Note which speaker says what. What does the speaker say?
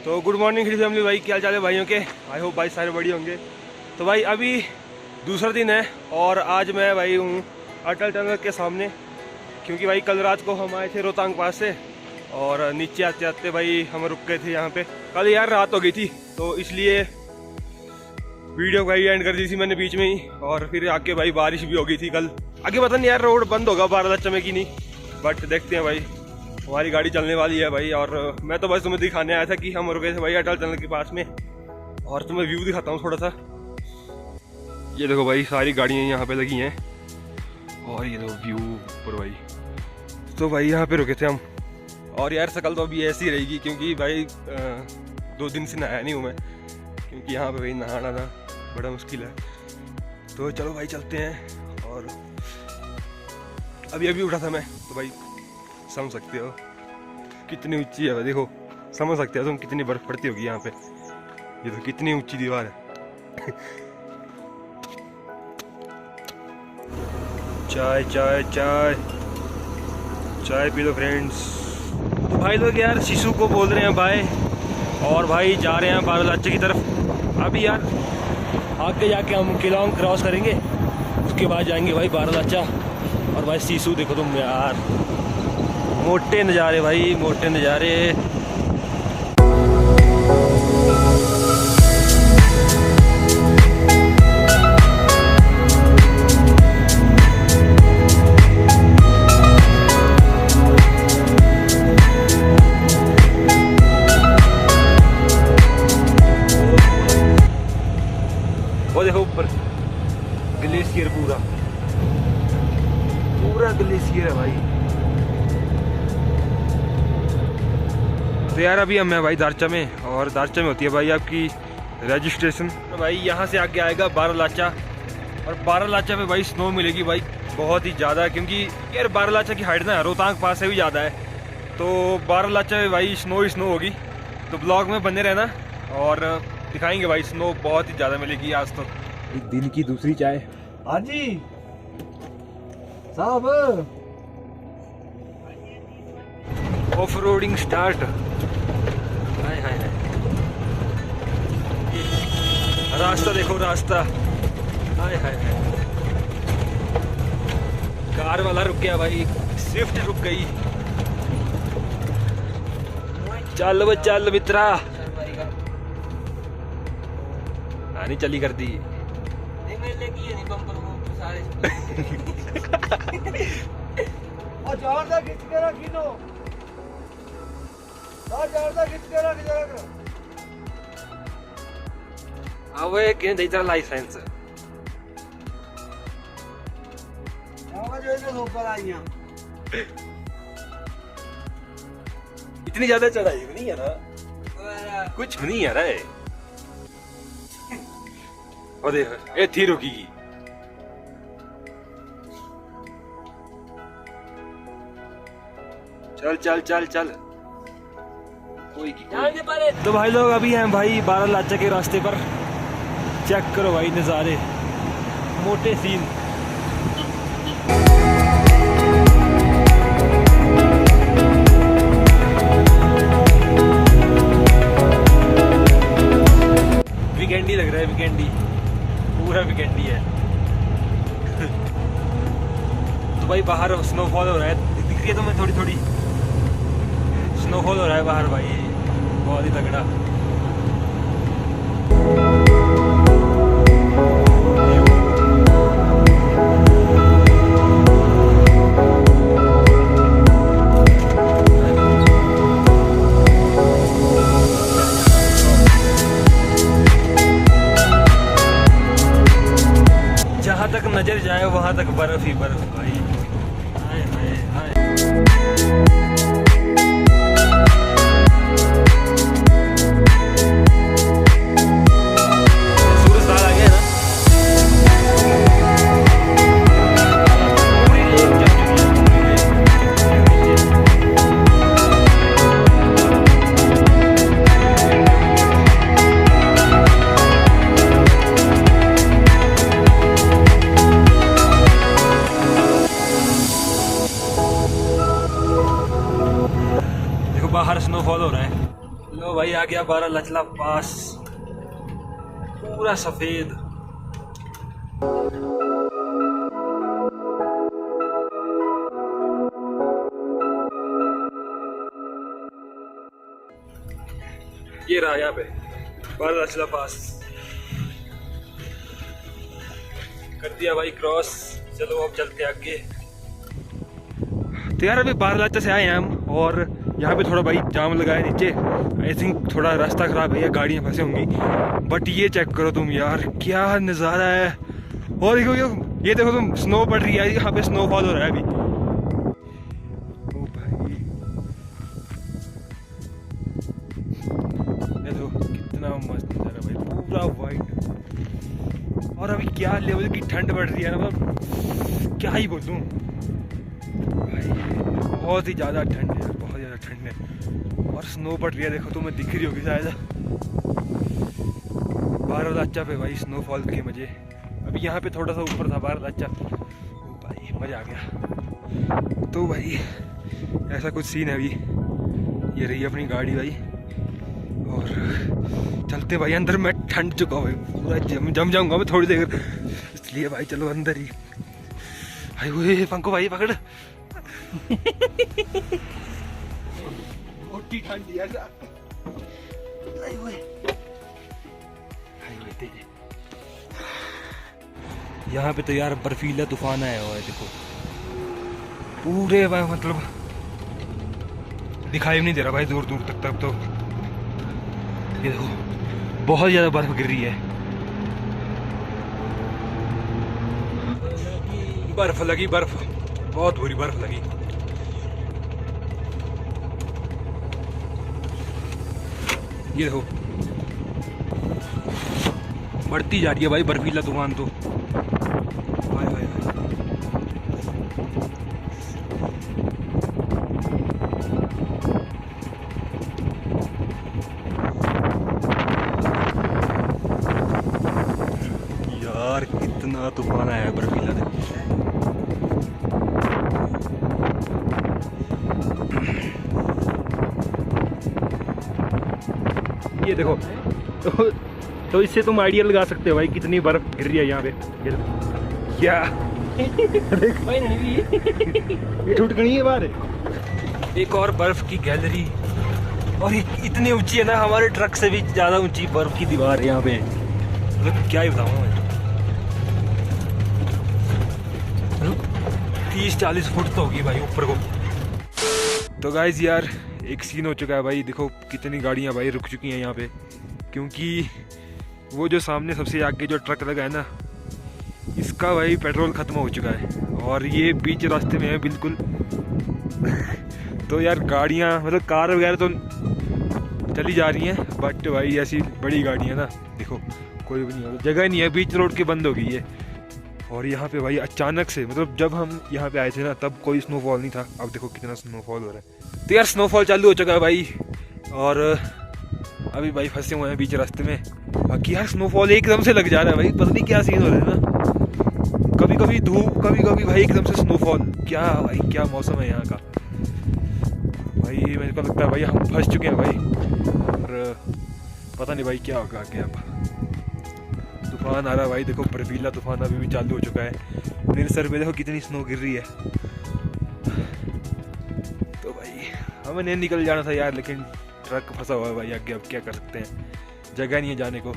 Speaker 1: तो good morning हिल family भाई, क्या चाल है भाइयों के। आई होप भाई सारे बढ़िया होंगे। तो भाई अभी दूसरा दिन है और आज मैं भाई हूँ अटल टनल के सामने, क्योंकि भाई कल रात को हम आए थे रोहतांग पास से और नीचे आते आते भाई हम रुक गए थे यहाँ पे। कल यार रात हो गई थी तो इसलिए वीडियो भाई एंड कर दी थी मैंने बीच में ही, और फिर आके भाई बारिश भी हो गई थी कल। आगे पता नहीं यार रोड बंद होगा बारालाचा में कि नहीं, बट देखते हैं भाई। हमारी गाड़ी चलने वाली है भाई, और मैं तो बस तुम्हें दिखाने आया था कि हम रुके थे भाई अटल टनल के पास में, और तुम्हें व्यू दिखाता हूँ थोड़ा सा। ये देखो भाई सारी गाड़ियाँ यहाँ पे लगी हैं और ये देखो व्यू ऊपर भाई। तो भाई यहाँ पे रुके थे हम, और यार शकल तो अभी ऐसी रहेगी क्योंकि भाई 2 दिन से नहाया नहीं हूँ मैं, क्योंकि यहाँ पे भाई नहाना ना बड़ा मुश्किल है। तो चलो भाई चलते हैं। और अभी अभी उठा था मैं, तो भाई समझ सकते हो कितनी ऊंची है। देखो समझ सकते हो तुम कितनी बर्फ पड़ती होगी यहाँ पे। ये तो कितनी ऊंची दीवार है। चाय चाय चाय चाय पी लो फ्रेंड्स। तो भाई लोग यार शिशु को बोल रहे हैं बाय, और भाई जा रहे हैं बारालाचा की तरफ। अभी यार आगे जाके हम किलोंग क्रॉस करेंगे, उसके बाद जाएंगे भाई बारालाचा। और भाई शिशु देखो तुम यार, मोटे नज़ारे भाई, मोटे नज़ारे। वो देखो ऊपर ग्लेशियर, पूरा पूरा ग्लेशियर है भाई। तो यार अभी हम हैं भाई दारचा में, और दारचा में होती है भाई आपकी रजिस्ट्रेशन। तो भाई यहाँ से आगे आएगा बारालाचा, और बारालाचा पे भाई स्नो मिलेगी भाई बहुत ही ज़्यादा, क्योंकि यार बारालाचा की हाइट ना रोहतांग पास से भी ज़्यादा है। तो बारालाचा में भाई स्नो ही स्नो होगी, तो ब्लॉग में बने रहना और दिखाएंगे भाई। स्नो बहुत ही ज़्यादा मिलेगी आज तो। एक दिन की दूसरी चाय। हाँ जी साहब, ऑफ रोडिंग स्टार्ट। हाय हाय हाय, रास्ता देखो रास्ता। हाय हाय हाय, कार वाला रुक गया भाई, स्विफ्ट रुक गई। चल वो चल मित्रा, नहीं चली कर दी। लाइसेंस इतनी ज्यादा चढ़ाई भी नहीं है ना, कुछ नहीं है रे। और देख ये थी रुकी। चल चल चल चल कोई की। तो भाई लोग अभी हैं भाई बारालाचा के रास्ते पर। चेक करो भाई नज़ारे, मोटे सीन। वीकेंडी लग रहा है, वीकेंडी, पूरा वीकेंडी है। तो भाई बाहर स्नोफॉल हो रहा है, दिख रही है तुम्हें थोड़ी थोड़ी स्नोफॉल हो रहा है बाहर भाई, बहुत ही तगड़ा। जहाँ तक नजर जाए वहां तक बर्फ ही बर्फ भाई। हाय हाय हाय। बाहर स्नोफॉल हो रहा है। लो भाई आ गया बारालाचा पास, पूरा सफेद। ये रहा यहाँ पे बारालाचा पास, कर दिया भाई क्रॉस। चलो अब चलते आगे। तो यार अभी बारालाचा से आए हैं हम, और यहाँ पे थोड़ा भाई जाम लगा है नीचे। आई थिंक थोड़ा रास्ता खराब है या गाड़ियाँ फंसे होंगी, बट ये चेक करो तुम यार, क्या नज़ारा है। और देखो ये देखो तुम, स्नो पड़ रही है यहाँ पे, स्नोफॉल हो रहा है अभी। ओ भाई देखो कितना मस्त नज़ारा भाई, पूरा वाइट। और अभी क्या लेवल की ठंड पड़ रही है ना, मतलब क्या ही बोलूँ भाई, बहुत ही ज़्यादा ठंड है, बहुत ज़्यादा ठंड है। और स्नो पड़ रही है, देखो तुम्हें दिख रही होगी शायद। बारालाचा पे भाई स्नोफॉल के मजे। अभी यहाँ पे थोड़ा सा ऊपर था बारालाचा, भाई मज़ा आ गया। तो भाई ऐसा कुछ सीन है अभी। ये रही अपनी गाड़ी भाई, और चलते भाई अंदर। मैं ठंड चुका हूँ भाई, पूरा जम जाऊंगा मैं थोड़ी देर, इसलिए भाई चलो अंदर ही। भाई वो पंखो भाई पकड़। मोटी ठंडी है। यहाँ पे तो यार बर्फीला तूफान आया हुआ है, देखो पूरे भाई, मतलब दिखाई भी नहीं दे रहा भाई दूर दूर तक तो। ये देखो बहुत ज्यादा बर्फ गिर रही है, बर्फ लगी, बर्फ बहुत बुरी बर्फ लगी। ये देखो बढ़ती जा रही है भाई बर्फीला तूफान तो। हाय हाय हाय। यार कितना तूफान आया है बर्फीला। ये देखो तो इससे तुम आइडिया लगा सकते हो भाई कितनी बर्फ गिर रही है यहाँ पे। क्या ये टूट गई है बाहर। एक और बर्फ की गैलरी, और इतनी ऊंची है ना, हमारे ट्रक से भी ज्यादा ऊंची बर्फ की दीवार है यहाँ पे। मतलब क्या ही बताऊँ मैं, 30-40 फुट तो होगी भाई ऊपर को। तो गाइज यार एक सीन हो चुका है भाई, देखो कितनी गाड़ियाँ भाई रुक चुकी हैं यहाँ पे, क्योंकि वो जो सामने सबसे आगे जो ट्रक लगा है ना, इसका भाई पेट्रोल ख़त्म हो चुका है, और ये बीच रास्ते में है बिल्कुल। तो यार गाड़ियाँ मतलब कार वगैरह तो चली जा रही हैं, बट भाई ऐसी बड़ी गाड़ियाँ ना देखो कोई भी नहीं, जगह नहीं है, बीच रोड के बंद हो गई है। और यहाँ पे भाई अचानक से, मतलब जब हम यहाँ पे आए थे ना तब कोई स्नोफॉल नहीं था, अब देखो कितना स्नोफॉल हो रहा है। तो यार स्नोफॉल चालू हो चुका है भाई, और अभी भाई फंसे हुए हैं बीच रास्ते में। बाकी यार स्नोफॉल एकदम से लग जा रहा है भाई, पता नहीं क्या सीन हो रहा है ना, कभी कभी धूप कभी कभी भाई एकदम से स्नोफॉल। क्या भाई क्या मौसम है यहाँ का भाई, मेरे को लगता है भाई हम फंस चुके हैं भाई, और पता नहीं भाई क्या होगा आगे। अब तूफान आ रहा है भाई, देखो बर्फीला तूफान अभी भी चालू हो चुका है। मेरे सर पे देखो कितनी स्नो गिर रही है। तो भाई हमें नहीं निकल जाना था यार, लेकिन ट्रक फंसा हुआ है भाई आगे, अब क्या कर सकते हैं, जगह नहीं है जाने को।